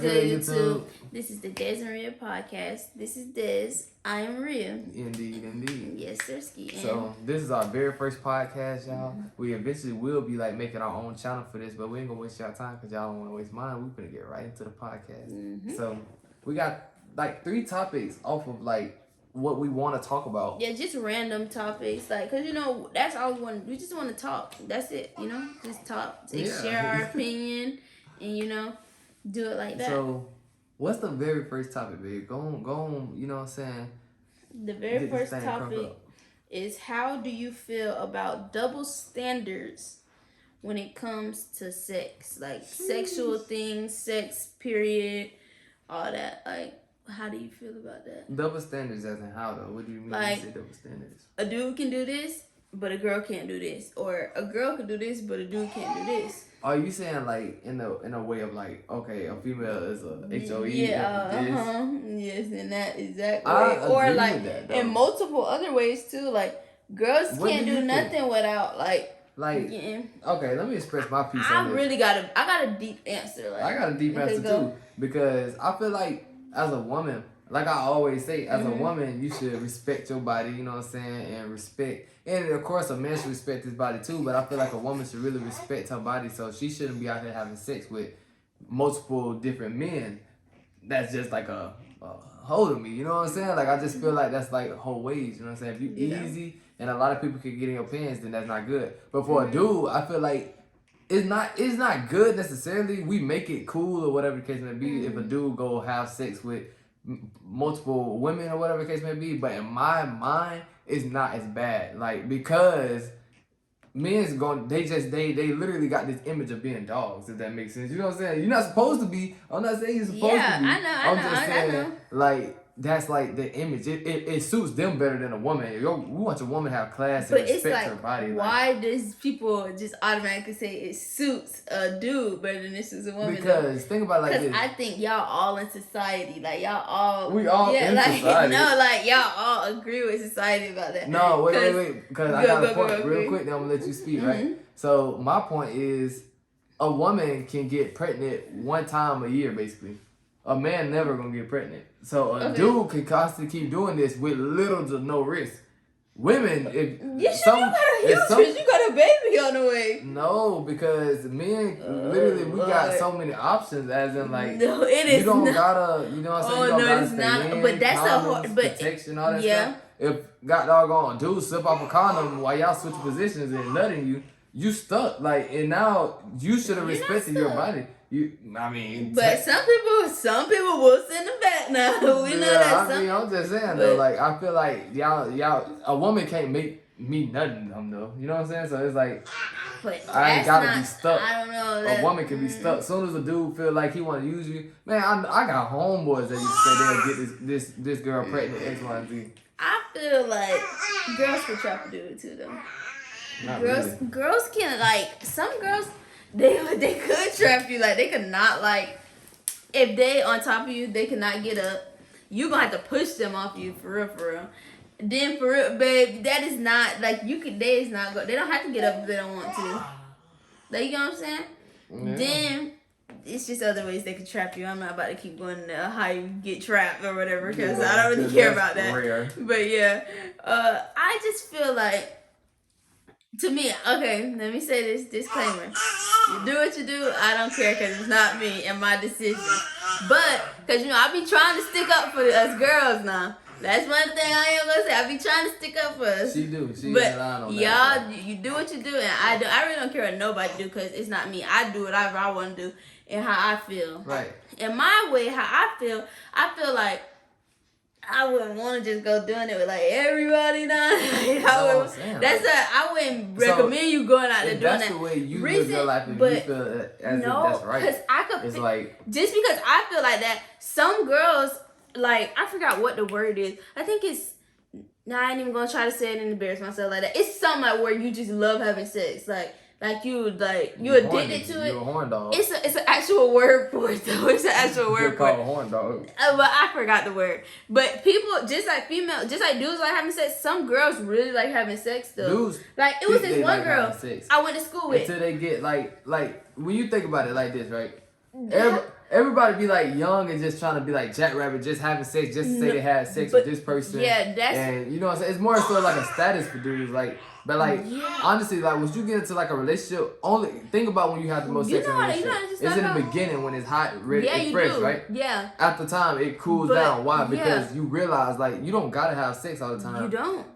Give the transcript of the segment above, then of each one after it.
good, YouTube? This is the Des and Rhea podcast. This is Des. I am Rhea. Indeed. Yes, sir, Ski. So this is our very first podcast, y'all. Mm-hmm. We eventually will be like making our own channel for this, but we ain't gonna waste y'all time because y'all don't want to waste mine. We're gonna get right into the podcast. Mm-hmm. So we got like 3 topics off of like what we want to talk about. Yeah, just random topics, like, cause you know that's all we want. We just want to talk. That's it. You know, just talk, share our opinion, and you know, do it like that. So, what's the very first topic, babe? Go on. You know what I'm saying? The very first topic is, how do you feel about double standards when it comes to sex, like sexual things, sex, period, all that, like. How do you feel about that? Double standards as in how though? What do you mean when you say double standards? A dude can do this, but a girl can't do this. Or a girl can do this, but a dude can't do this. Are you saying like in a way of like, okay, a female is a HOE? Yeah, yes, in that exact way. Or like that, in multiple other ways too. Like girls can't do nothing without okay, let me express my piece on this. I got a deep answer. Like, I got a deep answer too. Because I feel like as a woman, like I always say, as a woman, you should respect your body, you know what I'm saying? And of course a man should respect his body too, but I feel like a woman should really respect her body, so she shouldn't be out here having sex with multiple different men. That's just like a hold of me, you know what I'm saying? Like I just feel like that's like whole ways, you know what I'm saying? If you easy and a lot of people can get in your pants, then that's not good. But for a dude, I feel like it's not good necessarily. We make it cool or whatever the case may be if a dude go have sex with multiple women or whatever the case may be. But in my mind, it's not as bad. Like, because men's they literally got this image of being dogs, if that makes sense. You know what I'm saying? You're not supposed to be. I'm not saying you're supposed to be. I'm just saying, like, that's like the image. It suits them better than a woman. We want a woman to have class and respect her body. Why does people just automatically say it suits a dude better than this is a woman? Because think about it like this. I think y'all all in society, like y'all all. We all in society. No, like y'all all agree with society about that. No, wait. Because I got a point real quick. Then I'm gonna let you speak, right? So my point is, a woman can get pregnant one time a year, basically. A man never gonna get pregnant. So a dude can constantly keep doing this with little to no risk. Women, you got a baby on the way. No, because men, literally, we got so many options. As in, like, no, it is. You don't gotta, you know what I'm saying? You don't gotta stay in, but that's condoms, protection, all that stuff. If God doggone dude slip off a condom while y'all switch positions and nutting you stuck. Like, and now you should have respected your body. But some people will send them back now. We know that. I'm just saying though. Like, I feel like y'all, a woman can't make me nothing though. You know what I'm saying? So it's like, I ain't gotta be stuck. I don't know. A woman can be stuck. As soon as a dude feel like he want to use you, man, I got homeboys that used to say they'll get this girl pregnant, X, Y, and Z. I feel like girls could try to do it too though. Girls can, like, some girls. They could trap you, like they could not, like, if they on top of you, they cannot get up. You gonna have to push them off you for real. Then for real, babe, that is not like they don't have to get up if they don't want to. Like, you know what I'm saying? Yeah. Then it's just other ways they can trap you. I'm not about to keep going into how you get trapped or whatever, because I don't really care about that. Rare. But yeah, I just feel like, to me, okay, let me say this disclaimer. You do what you do, I don't care, because it's not me and my decision. But, because, you know, I be trying to stick up for us girls now. That's one thing I ain't gonna say. I be trying to stick up for us. She do. But y'all, you do what you do, and I really don't care what nobody do, because it's not me. I do whatever I want to do and how I feel. Right. In my way, how I feel like I wouldn't want to just go doing it with like everybody now. I wouldn't recommend you going out there doing that. That's the way you live your life, and you feel as if that's right. Because just because I feel like that, some girls, like, I forgot what the word is. I think it's, I ain't even gonna try to say it and embarrass myself like that. It's something like where you just love having sex, you addicted to it. You're a horn dog. It's an actual word for it though. It's an actual word for it. You're called a horn dog. But I forgot the word. But people, just like dudes like having sex. Some girls really like having sex though. Dudes, like, it was this one girl I went to school with. Until they get like when you think about it like this, right? everybody be like young and just trying to be like jackrabbit, just having sex, just to say they had sex with this person. Yeah, that's and you know what I'm saying. It's more so like a status for dudes, like. But like honestly, like once you get into like a relationship, only think about when you have the most sex in a relationship. It's in the beginning when it's hot, ready, and fresh, right? Yeah. After time, it cools down. Why? Because you realize like you don't gotta have sex all the time. You don't.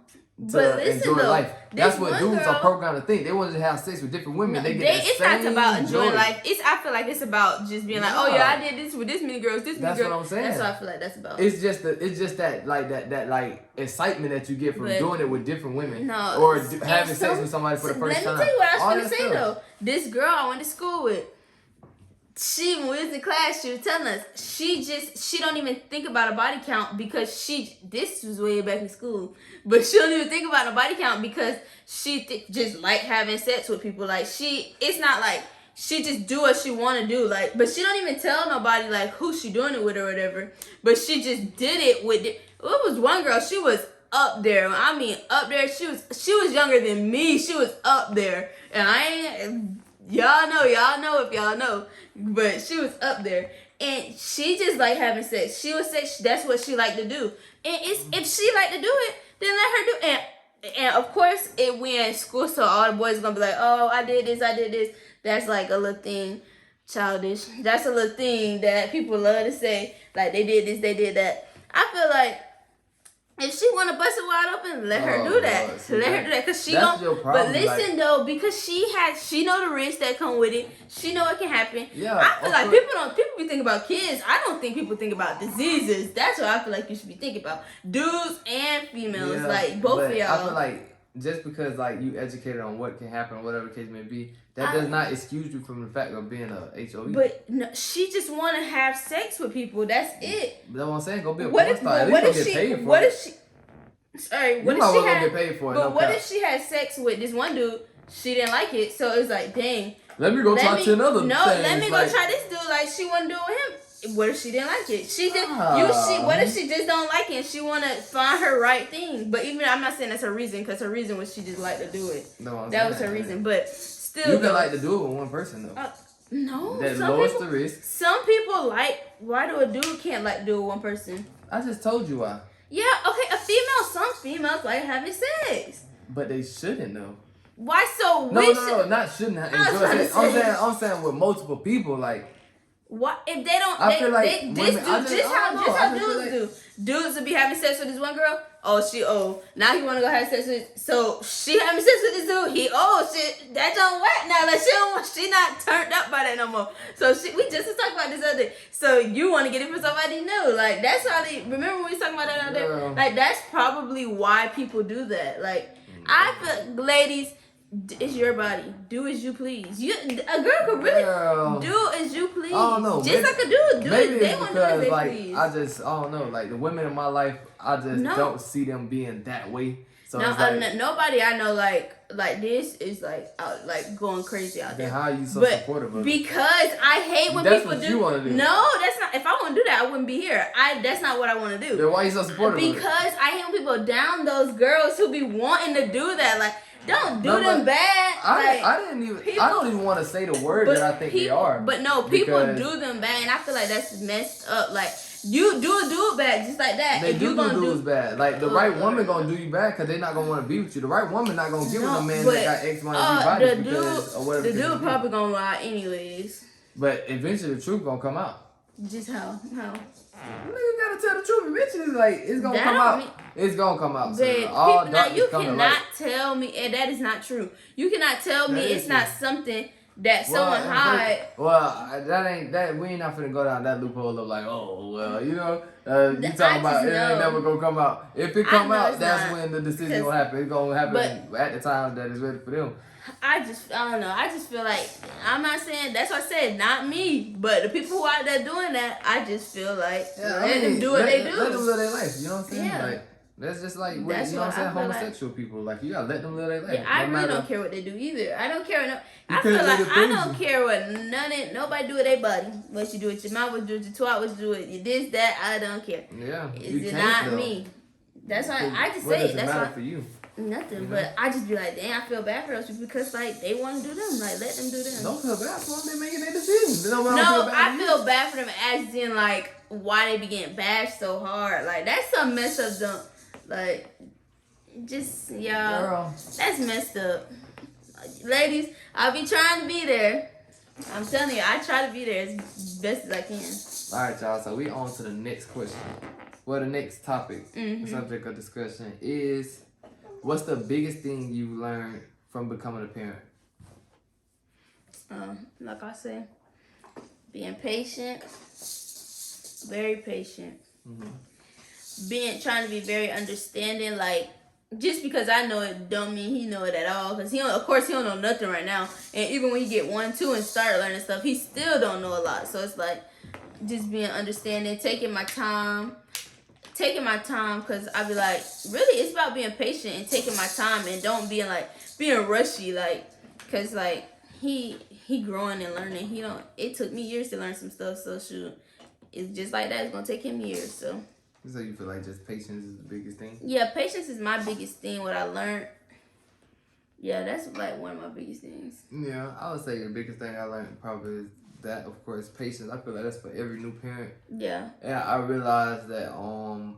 To enjoy life. That's what dudes are programmed to think. They want to have sex with different women. No, it's not about enjoying life. I feel like it's about just being like, oh yeah, I did this with this many girls, this many girls. That's what I'm saying. That's what I feel like that's about. It's just that like excitement that you get from doing it with different women. No, or having sex with somebody for the first time. Let me tell you what I was going to say though. This girl I went to school with, when we was in class, she was telling us she don't even think about a body count because this was way back in school, but she don't even think about a body count because she just like having sex with people. Like it's not like she just do what she want to do. Like, but she don't even tell nobody like who she doing it with or whatever. But she just did it with it. It was one girl. She was up there. I mean, up there. She was younger than me. She was up there, and y'all know if y'all know. But she was up there, and she just like having sex. She would say that's what she like to do, and if she like to do it, then let her do it. And of course, we in school, so all the boys gonna be like, oh, I did this. That's like a little thing, childish. That's a little thing that people love to say, like they did this, they did that. I feel like if she want to bust it wide open, let her do that. Let her do that, cause she don't. But listen though, because she know the risks that come with it. She know it can happen. Yeah, I feel like people be thinking about kids. I don't think people think about diseases. That's what I feel like you should be thinking about. Dudes and females, like both of y'all. I feel like just because like you educated on what can happen, whatever the case may be, that does not excuse you from the fact of being a HOE. But no, she just want to have sex with people. That's it. That's what I'm saying. Go be a porn star. What if she? What if she? Sorry, what if she had? Get paid for it, but what if she had sex with this one dude? She didn't like it, so it was like, dang. Let me go try to another. No, let me go try this dude. Like she want to do it with him. What if she didn't like it? She did. What if she just don't like it? And she want to find her right thing. But even I'm not saying that's her reason, because her reason was she just liked to do it. No, that was her reason. But still, you can like to do it with one person though. No, that lowers the risk. Some people like. Why do a dude can't like do it with one person? I just told you why. Yeah, okay, some females like having sex. But they shouldn't though. Why so? No, not shouldn't enjoy it. I'm saying with multiple people, like. What if they don't? I feel like how dudes do. Dudes will be having sex with this one girl. Now he wanna go have sex with. So she having sex with this dude. Shit, that don't whack now. Like she not turned up by that no more. So we just was talking about this other day. So you want to get it for somebody new? Like that's how they. Remember when we was talking about that other day? Like that's probably why people do that. Like I feel, ladies. It's your body. Do as you please. A girl could really do as you please. I don't know. Just like a dude. They want to do as they please. I don't know. Like the women in my life, I just don't see them being that way. So nobody I know like this is like going crazy out there. Then how are you so supportive of it? Because I hate when that's people what do. You want to do. No, that's not. If I want to do that, I wouldn't be here. That's not what I want to do. Then why are you so supportive? Because I hate when people down those girls who be wanting to do that. Like. Don't do them bad. I don't even want to say the word that I think they are. But no, people do them bad, and I feel like that's messed up. Like you do a dude bad just like that. They do dudes bad. Like the right woman gonna do you bad because they not gonna want to be with you. The right woman not gonna get with a man that got X, Y, and Z bodies or whatever. The dude probably gonna lie anyways. But eventually the truth gonna come out. Just how? You gotta tell the truth. Eventually, like it's gonna come out. It's gonna come out. You cannot tell me, and that is not true. You cannot tell me it's not something that someone hide. Well, that ain't that. We ain't not finna go down that loophole of like, you talking about it ain't never gonna come out. If it come out, that's when the decision will happen. It's gonna happen at the time that it's ready for them. I don't know. I just feel like I'm not saying that's what I said. Not me, but the people who out there doing that. I just feel like let them do what they do. Let them live their life. You know what I'm saying? Yeah. Like that's just like you know what I'm saying. Homosexual people, like you gotta let them live their life. Yeah, I really don't care what they do either. I don't care. I feel like I don't care what nobody do with their body. What you do with your mouth, what you do with your twat, what you do with your this, that. I don't care. Yeah, it's not me. That's why I just say it. That's why for you. Nothing, but I just be like, dang, I feel bad for those people because like they want to do them, like let them do them. Don't feel bad for them. They making their decisions. No, I feel bad for them as in like why they be getting bashed so hard. Like that's some messed up dumb. Like just y'all, girl, that's messed up. Ladies, I'll be trying to be there. I'm telling you, I try to be there as best as I can. All right, y'all. So we on to the next question. Well, the next topic, the subject of discussion is, what's the biggest thing you learned from becoming a parent? Like I said, being patient, very patient. Trying to be very understanding. Like just because I know it, don't mean he know it at all. Cause of course he don't know nothing right now. And even when he get 1, 2 and start learning stuff, he still don't know a lot. So it's like just being understanding, taking my time. Because I be like, really, it's about being patient and taking my time and don't being rushy, like, because like he growing and learning. It took me years to learn some stuff, so shoot, it's just like that. It's gonna take him years. So you feel like just patience is the biggest thing? Yeah, patience is my biggest thing. What I learned. Yeah, that's like one of my biggest things. Yeah, I would say the biggest thing I learned probably is that, of course, patience. I feel like that's for every new parent. Yeah. And I realized that I'm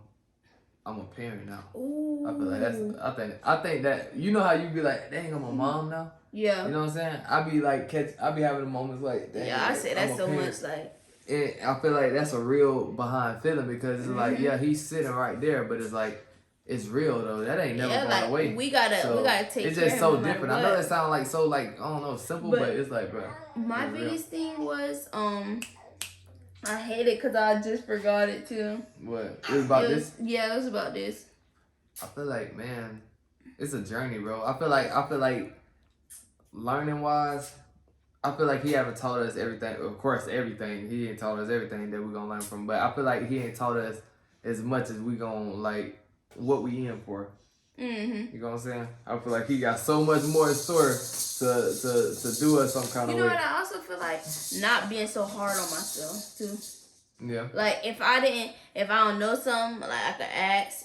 a parent now. Ooh. I feel like I think that, you know how you be like, dang, I'm a mom now? Yeah. You know what I'm saying? I be having moments like, dang, yeah, I say that so parent. much, like. And I feel like that's a real behind feeling because it's like, yeah, he's sitting right there, but it's like, it's real though. That ain't never going away. We gotta take care of him. It's just so different. I know that sounds like so like, I don't know, simple, but it's like, bro. My biggest thing was I hate it because I just forgot it too. What? It was about this? Yeah, it was about this. I feel like, man, it's a journey, bro. I feel like learning wise, I feel like he haven't taught us everything. Of course, everything. He ain't taught us everything that we're gonna learn from. But I feel like he ain't taught us as much as we gonna like what we in for. You know what I'm saying? I feel like he got so much more in store to do us some kind of way. You know what? I also feel like not being so hard on myself too. Yeah. Like if I don't know something, like I could ask.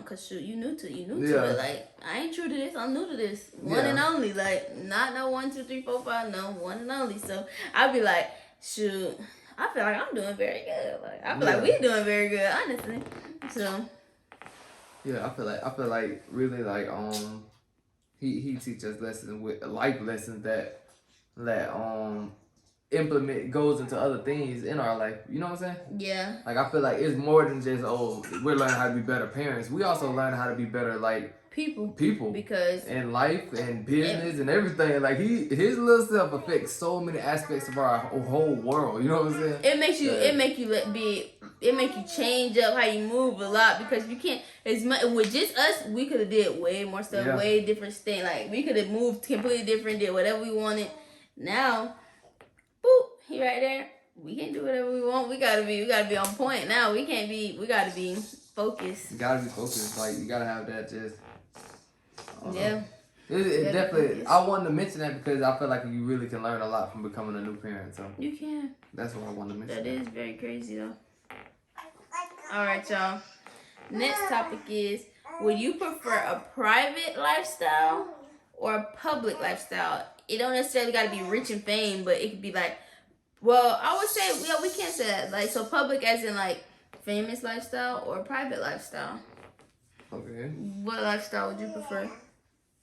Cause shoot, you new to it. Like I ain't true to this. I'm new to this. One and only. Like not no 1, 2, 3, 4, 5. No, one and only. So I'd be like, shoot. I feel like I'm doing very good. Like I feel like we doing very good, honestly. So. Yeah, I feel like really like he teaches us lessons with life lessons that implement goes into other things in our life. You know what I'm saying? Yeah. Like I feel like it's more than just we're learning how to be better parents. We also learn how to be better like people because in life and business and everything. Like his little self affects so many aspects of our whole world. You know what I'm saying? It makes you change up how you move a lot because you can't. With just us, we could have did way more stuff, way different things. Like we could have moved completely different, did whatever we wanted. Now, boop, he right there. We can't do whatever we want. We gotta be on point now. We gotta be focused. You gotta be focused. Like you gotta have that just. Yeah. It definitely. I wanted to mention that because I feel like you really can learn a lot from becoming a new parent. So you can. That's what I wanted to mention. That is very crazy though. All right, y'all. Next topic is: would you prefer a private lifestyle or a public lifestyle? It don't necessarily got to be rich and fame, but it could be like, well, I would say, we can't say that. Like, so public as in like famous lifestyle or private lifestyle. Okay. What lifestyle would you prefer?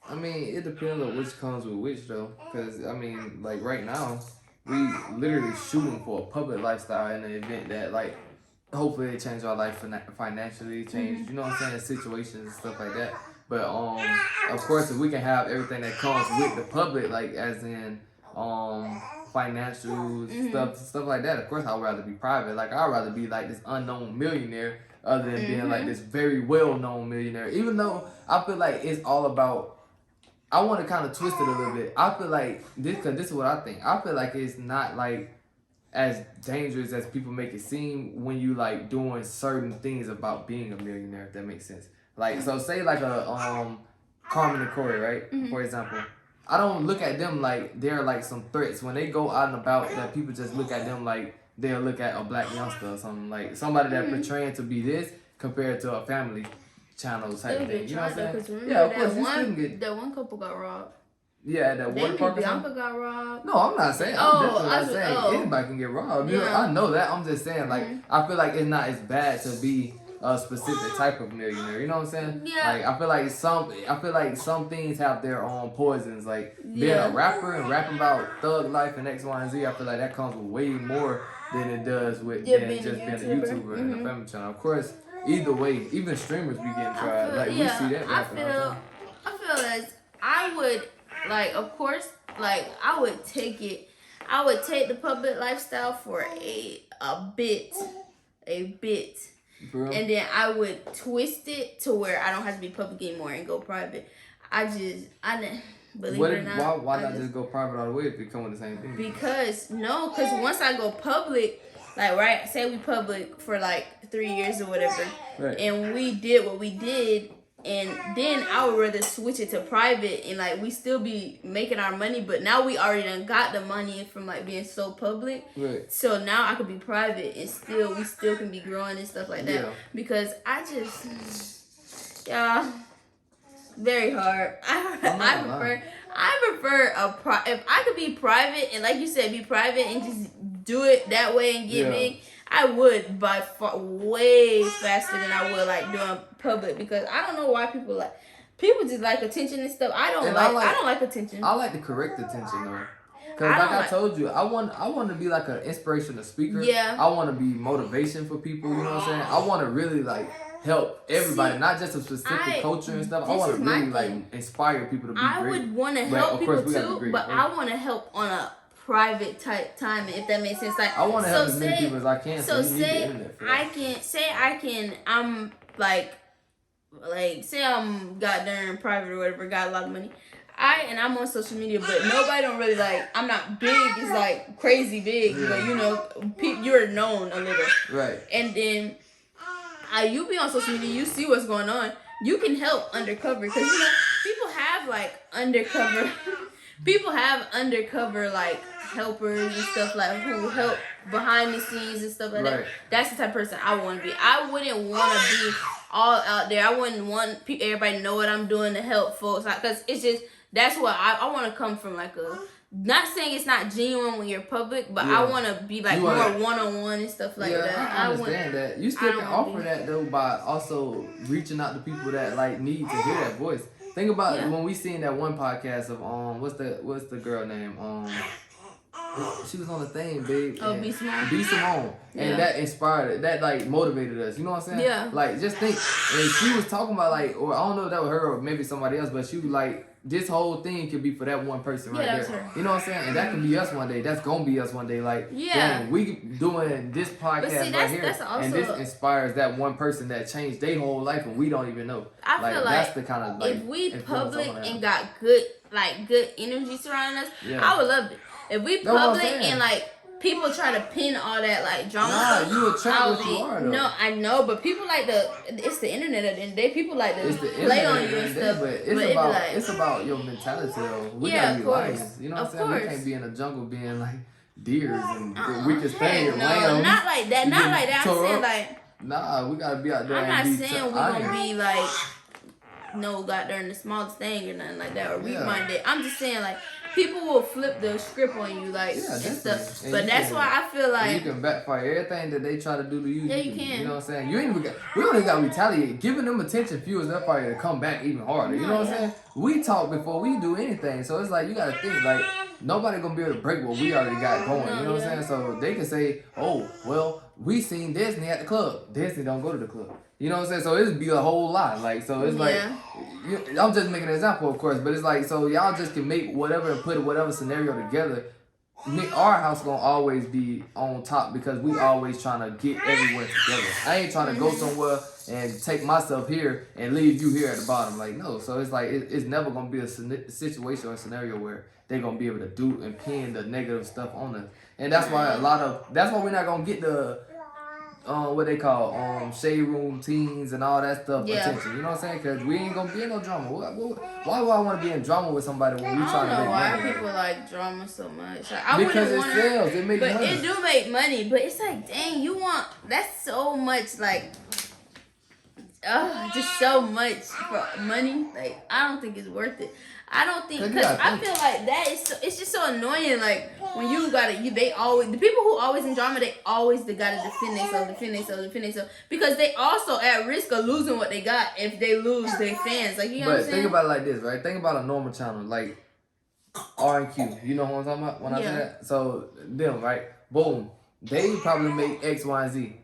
I mean, it depends on which comes with which, though. Because, I mean, like, right now, we literally shooting for a public lifestyle in the event that, like, hopefully it change our life financially, change, you know what I'm saying, situations and stuff like that. But, of course, if we can have everything that comes with the public, like, as in, financial stuff like that, of course, I'd rather be private. Like, I'd rather be, like, this unknown millionaire other than being, like, this very well-known millionaire. Even though I feel like it's all about, I want to kind of twist it a little bit. I feel like, because this is what I think. I feel like it's not, like, as dangerous as people make it seem when you, like, doing certain things about being a millionaire, if that makes sense. Like, so say, like, a Carmen and Corey, right? For example. I don't look at them like they're, like, some threats. When they go out and about, that people just look at them like they'll look at a black youngster or something. Like, somebody that portraying to be this compared to a family channel type thing. You know what I'm saying? Yeah, of course. That one couple got robbed. Yeah, that water park. Bianca got robbed. No, I'm not saying. I'm definitely not saying anybody can get robbed. Yeah. I know that. I'm just saying, like, I feel like it's not as bad to be a specific type of millionaire. You know what I'm saying? Yeah. Like, I feel like some things have their own poisons. Like being a rapper and rapping about thug life and X, Y, and Z. I feel like that comes with way more than it does with just being a YouTuber and a family channel. Of course, either way, even streamers be getting tried. Like we see that happen. I feel as I would. Like, of course, like, I would take the public lifestyle for a bit. Bro. And then I would twist it to where I don't have to be public anymore and go private. I believe it or not. Why not just go private all the way if it come with the same thing? Because once I go public, like, right, say we public for like 3 years or whatever, right. And we did what we did. And then I would rather switch it to private and like we still be making our money, but now we already done got the money from like being so public. Right. So now I could be private and we still can be growing and stuff like that. Yeah. Because very hard. I prefer if I could be private and like you said, be private and just do it that way and get big. I would by far way faster than I would like doing public because I don't know why people just like attention and stuff. I don't like attention. I like the correct attention though. Cause like I told you, I want to be like an inspirational speaker. Yeah. I want to be motivation for people. You know what I'm saying? I want to really like help everybody, not just a specific culture and stuff. I want to really like inspire people to be great. I would want to help people too, but I want to help on a private type time, if that makes sense. Like I want to help as many people as I can. So I'm like say I'm goddamn private or whatever, got a lot of money. I'm on social media, but nobody don't really like. I'm not big. It's like crazy big, but you know, you're known a little, right? And then you be on social media, you see what's going on. You can help undercover because you know people have like undercover. People have undercover like helpers and stuff like who help behind the scenes and stuff like that. That's the type of person I want to be. I wouldn't want to be all out there. I wouldn't want everybody to know what I'm doing to help folks because it's just that's what I want to come from like a. Not saying it's not genuine when you're public, but I want to be like more one-on-one and stuff like that. I understand that. You still can offer that though by also reaching out to people that like need to hear that voice. Think about when we seen that one podcast of what's the girl name she was on the thing, babe. Oh, B Simone. B Simone, and that inspired, that like motivated us. You know what I'm saying? Yeah. Like just think, and she was talking about like, or I don't know if that was her or maybe somebody else, but she was like, this whole thing could be for that one person right there. Her. You know what I'm saying? And that could be us one day. That's gonna be us one day. Like, dang, we doing this podcast right here, and this inspires that one person that changed their whole life, and we don't even know. I feel like that's the kind of like if we public and got good energy surrounding us, I would love it. If we public and like people try to pin all that like drama stuff, you attract what you are though. No, I know, but people like it's the internet at the end of the day. People like to play on you and stuff. But it's about your mentality though. We gotta be lions. You know what I'm saying? We can't be in the jungle being like deers and the weakest thing and lambs. Not like that. Not like that. I'm saying like. Nah, we gotta be out there. I'm not saying we gonna be like got there in the smallest thing or nothing like that or weak-minded. I'm just saying like. People will flip the script on you, like, and stuff. But that's why I feel like... You can backfire everything that they try to do to you. Yeah, you can. You know what I'm saying? We don't even got to retaliate. Giving them attention fuels their fire to come back even harder. You know what I'm saying? We talk before we do anything. So it's like, you got to think, like, nobody going to be able to break what we already got going. You know what I'm saying? So they can say, oh, well, we seen Disney at the club. Disney don't go to the club. You know what I'm saying? So it'd be a whole lot. Like, so it's like, I'm just making an example, of course, but it's like, so y'all just can make whatever and put whatever scenario together. Our house gonna always be on top because we always trying to get everywhere together. I ain't trying to go somewhere and take myself here and leave you here at the bottom. Like, no. So it's like, it's never gonna be a situation or a scenario where they're gonna be able to do and pin the negative stuff on us. And that's why that's why we're not gonna get the what they call shade room teens and all that stuff attention. You know what I'm saying? Because we ain't gonna be in no drama. Why would I want to be in drama with somebody when we trying to make money? I don't know why people like drama so much. Like, because it sells. It makes money. But it do make money. But it's like, dang, that's so much like. just so much for money. Like, I don't think it's worth it. I don't think, because I feel like that is so, it's just so annoying. Like, when you they always, the people who always in drama, they gotta defend themselves, because they also at risk of losing what they got if they lose their fans. Like, you know what I'm saying? But think about it like this, right? Think about a normal channel, like R&Q. You know what I'm talking about when I say that? So, them, right? Boom. They probably make X, Y, and Z.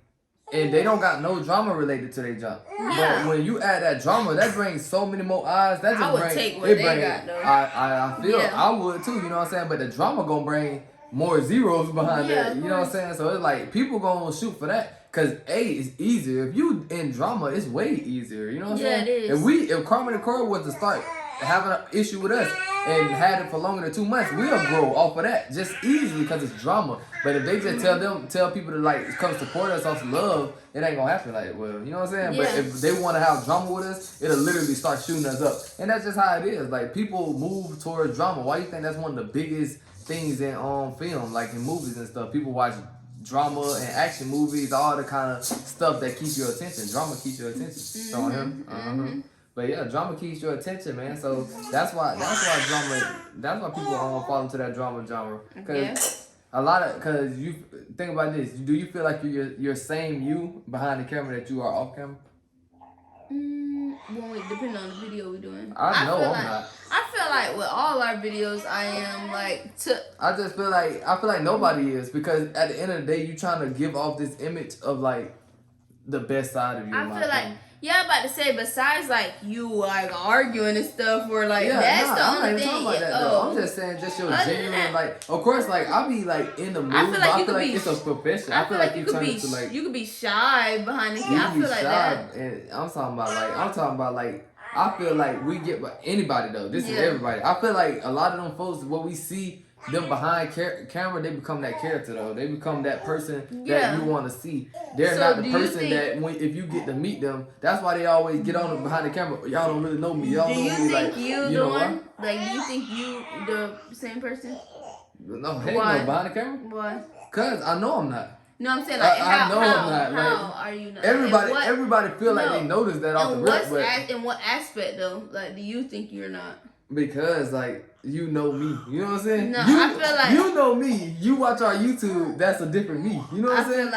And they don't got no drama related to their job. Yeah. But when you add that drama, that brings so many more eyes. That just I would take what they got, though. I feel I would too, you know what I'm saying? But the drama gonna bring more zeros behind that. You know what I'm saying? So it's like people gonna shoot for that. Cause it's easier. If you in drama, it's way easier. You know what I'm saying? It is. If Carmen and Cora was to start having an issue with us and had it for longer than 2 months, we'll grow off of that just easily because it's drama. But if they just tell people to like come support us off love, it ain't gonna happen. Like, well, you know what I'm saying? Yeah. But if they want to have drama with us, it'll literally start shooting us up, and that's just how it is. Like, people move towards drama. Why you think that's one of the biggest things in film, like in movies and stuff? People watch drama and action movies, all the kind of stuff that keeps your attention. Drama keeps your attention. But yeah, drama keeps your attention, man. So that's why people fall into that drama genre. Cause cause you think about this. Do you feel like you're same you behind the camera that you are off camera? Well, depending on the video we're doing. I know I'm not. I feel like with all our videos, I am like I just feel like nobody is, because at the end of the day, you trying to give off this image of like the best side of you. I feel like. Yeah, I'm about to say, besides, like, you, like, arguing and stuff, or, like, that's the only thing. I'm not even talking about that, though. I'm just saying, just your genuine, like, of course, like, I'll be, like, in the mood, I feel like, it's a profession. I feel like you turn into, like... You could be shy behind the camera. I feel like that. And I'm talking about, like, I feel like we get, anybody, though, this is everybody. I feel like a lot of them folks, what we see them behind camera, they become that character, though. They become that person that you want to see. They're not the person that if you get to meet them, that's why they always get on behind the camera. Y'all don't really know me. Y'all do you know me. think Like, you the one? Like, do you think you the same person? No, hey, no, behind the camera. Why? Cause I know I'm not. No, I'm saying like I know I'm not. How are you not? Everybody feel like they notice that off the rip. But in what aspect though? Like, do you think you're not? Because, like, you know me. You know what I'm saying? No, I feel like... You know me. You watch our YouTube, that's a different me. You know what I'm saying?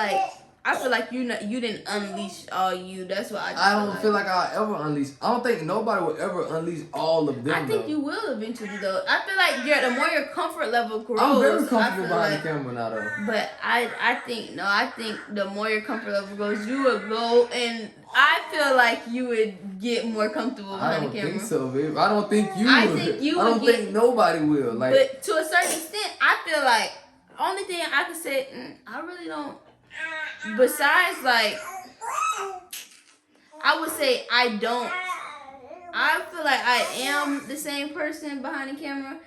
I feel like you didn't unleash all you. That's what I don't feel like I'll ever unleash. I don't think nobody will ever unleash all of them, I think you will eventually, though. I feel like the more your comfort level grows... I'm very comfortable behind the camera now, though. But I think the more your comfort level grows, you will go, and I feel like you would get more comfortable behind the camera. I don't think so, babe. I don't think you I would. think you I don't think nobody will. Like, but to a certain extent, I feel like the only thing I could say, I really don't... Besides, like, I would say I don't. I feel like I am the same person behind the camera,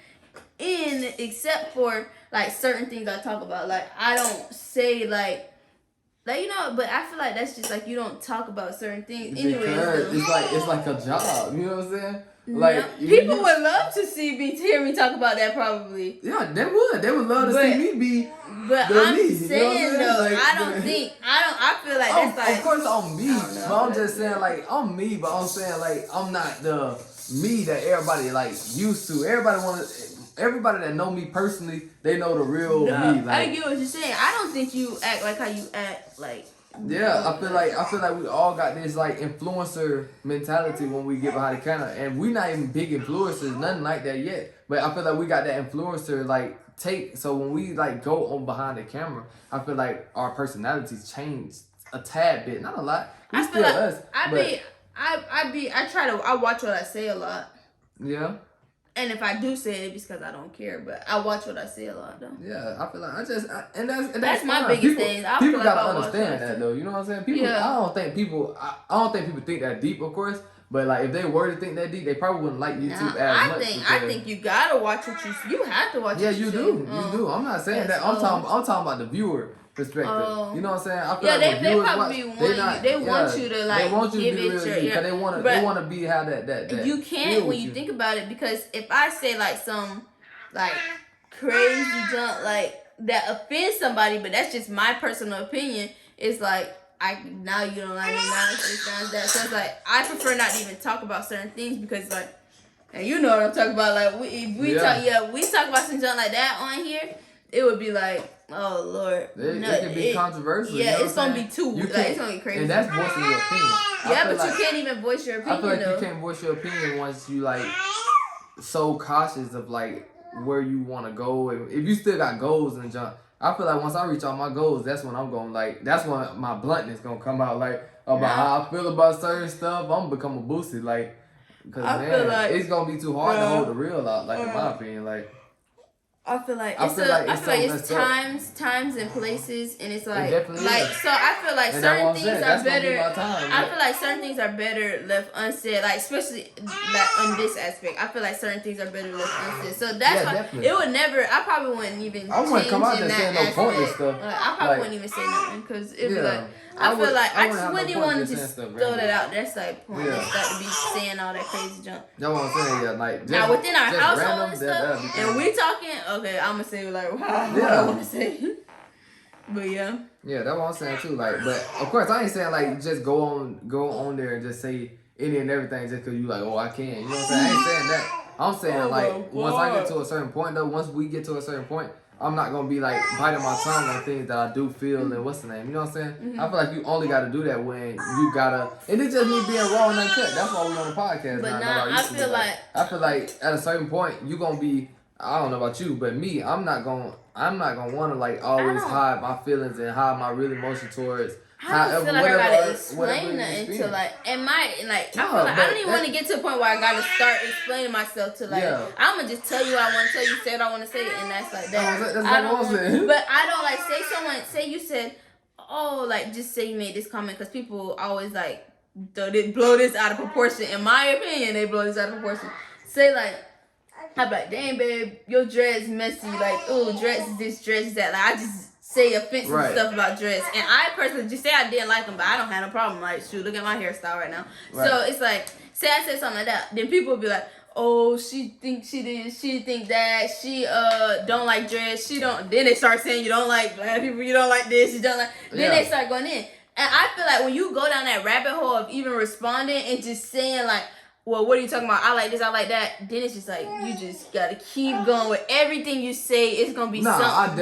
except for like certain things I talk about. Like, I don't say like you know, but I feel like that's just like you don't talk about certain things anyway. Because it's like a job. You know what I'm saying? Like, people would love to hear me talk about that, probably. Yeah, they would love to see me be. But I'm saying, though, like, I feel like that's like... Of course I'm me, but I'm just saying, like, I'm me, but I'm saying, like, I'm not the me that everybody, like, used to. Everybody that know me personally, they know the real me. Like, I get what you're saying. I don't think you act like how you act, like... Yeah, I feel like we all got this, like, influencer mentality when we get behind the camera, and we not even big influencers, nothing like that yet. But I feel like we got that influencer, like, take. So when we like go on behind the camera, I feel like our personalities change a tad bit, not a lot. We still like us. I watch what I say a lot. Yeah. And if I do say it, it's because I don't care. But I watch what I say a lot, though. Yeah, I feel like that's my biggest thing. People gotta understand that, though. You know what I'm saying? People, I don't think people think that deep, of course. But like, if they were to think that deep, they probably wouldn't like YouTube as much. I think you gotta watch what you have to watch. Yeah, you do. You do. I'm not saying that. I'm talking about the viewer perspective. You know what I'm saying? I feel like they probably want you to like give it your because they want to be how that you can't when you think about it, because if I say like some like crazy junk like that offends somebody, but that's just my personal opinion, it's like now you don't like me, now it's this, now it's that. So it's like, I prefer not to even talk about certain things because like, and you know what I'm talking about. Like we talk about some junk like that on here, it would be like, oh Lord, it can be controversial. Yeah, you know it's gonna be too. It's gonna be crazy. And that's voicing your opinion. Yeah, but you can't even voice your opinion. I feel like though. you can't voice your opinion once you like so cautious of like where you want to go. If you still got goals and junk, I feel like once I reach all my goals, that's when I'm going like that's when my bluntness gonna come out like about how I feel about certain stuff. I'm gonna become a boosted like. Cause man, like, it's gonna be too hard to hold the real out, like in my opinion, like. I feel like it's times and places, and it's like so. I feel like certain things are better. I feel like certain things are better left unsaid, like especially like on this aspect. I feel like certain things are better left unsaid. So that's why definitely. It would never. I probably wouldn't even. I wouldn't come out there saying no pointless stuff. I probably wouldn't even say nothing because it'd be like. I feel like I just wouldn't even want to just throw that out. That's like pointless. Like to be saying all that crazy junk. That's what I'm saying. Yeah, like just, now within our household random, and stuff, and we talking. Okay, I'm gonna say like what I want to say. But yeah. Yeah, that's what I'm saying too. Like, but of course I ain't saying like just go on there and just say any and everything just cause you like, oh I can. You know what I'm saying? I ain't saying that. I'm saying like once I get to a certain point though, once we get to a certain point, I'm not gonna be like biting my tongue on things that I do feel and what's the name. You know what I'm saying? Mm-hmm. I feel like you only gotta do that when you gotta, and it's just me being raw and uncut. That's why we on the podcast. But now. I feel like at a certain point you gonna be. I don't know about you, but me, I'm not gonna want to like always hide my feelings and hide my real emotion towards. I don't feel like I gotta explain nothing to like, I don't even want to get to a point where I gotta start explaining myself to like, I'm gonna just tell you what I want to tell you, say what I want to say, and that's like that. But I don't like say you said, oh, like just say you made this comment because people always like blow this out of proportion. In my opinion, they blow this out of proportion. Say like. I'm like, damn, babe, your dress messy. Like, oh, dress is this, dress is that. Like, I just say offensive stuff about dress. And I personally just say I didn't like them, but I don't have no problem. Like, shoot, look at my hairstyle right now. Right. So it's like, say I said something like that. Then people will be like, oh, she think she did, she think that, she don't like dress, she don't. Then they start saying you don't like black people, you don't like this, you don't like. Then they start going in. And I feel like when you go down that rabbit hole of even responding and just saying like, well, what are you talking about? I like this, I like that. Then it's just like, you just gotta keep going with everything you say. It's gonna be something. I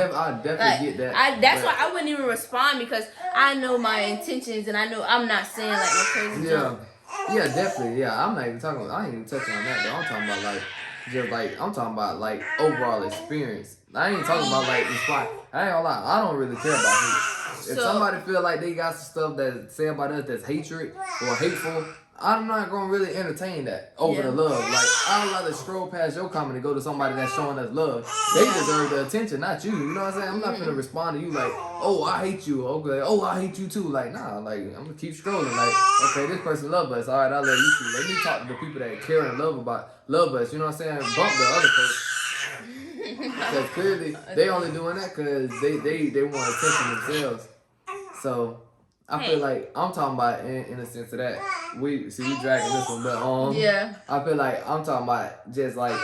definitely get that. That's why I wouldn't even respond because I know my intentions and I know I'm not saying like no crazy junk. Yeah, definitely. Yeah, I'm not even talking about, I ain't even touching on that though. I'm talking about like, just like, I'm talking about like overall experience. I ain't talking about like the spot. I ain't gonna lie, I don't really care about hate. If somebody feel like they got some stuff that say about us that's hatred or hateful, I'm not gonna really entertain that over the love. Like, I'd rather scroll past your comment and go to somebody that's showing us love. They deserve the attention, not you. You know what I'm saying? I'm not gonna respond to you like, oh, I hate you. Okay, oh, I hate you too. Like, nah, like, I'm gonna keep scrolling. Like, okay, this person love us. All right, I love you too. Let me talk to the people that care and love us. You know what I'm saying? Bump the other folks. Because clearly, they only doing that because they want attention themselves. So, I feel like I'm talking about in the sense of that we dragging this one, but I feel like I'm talking about just like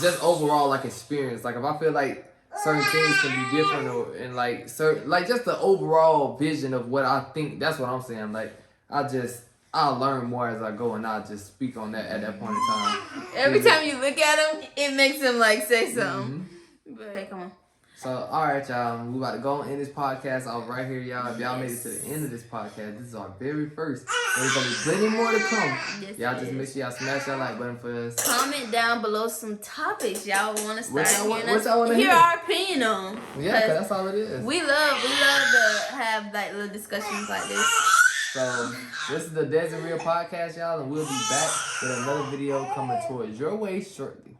just overall like experience. Like if I feel like certain things can be different and like certain like just the overall vision of what I think. That's what I'm saying. Like I'll learn more as I go and I'll just speak on that at that point in time. Every time you look at him, it makes him like say something. Mm-hmm. But hey, come on. So, alright, y'all. We about to go and end this podcast off right here, y'all. If y'all made it to the end of this podcast, this is our very first. There's going to be plenty more to come. Yes, y'all just make sure y'all smash that like button for us. Comment down below some topics y'all want to start hear our opinion on. Yeah, because that's all it is. We love to have like little discussions like this. So, this is the Desert Real Podcast, y'all, and we'll be back with another video coming towards your way shortly.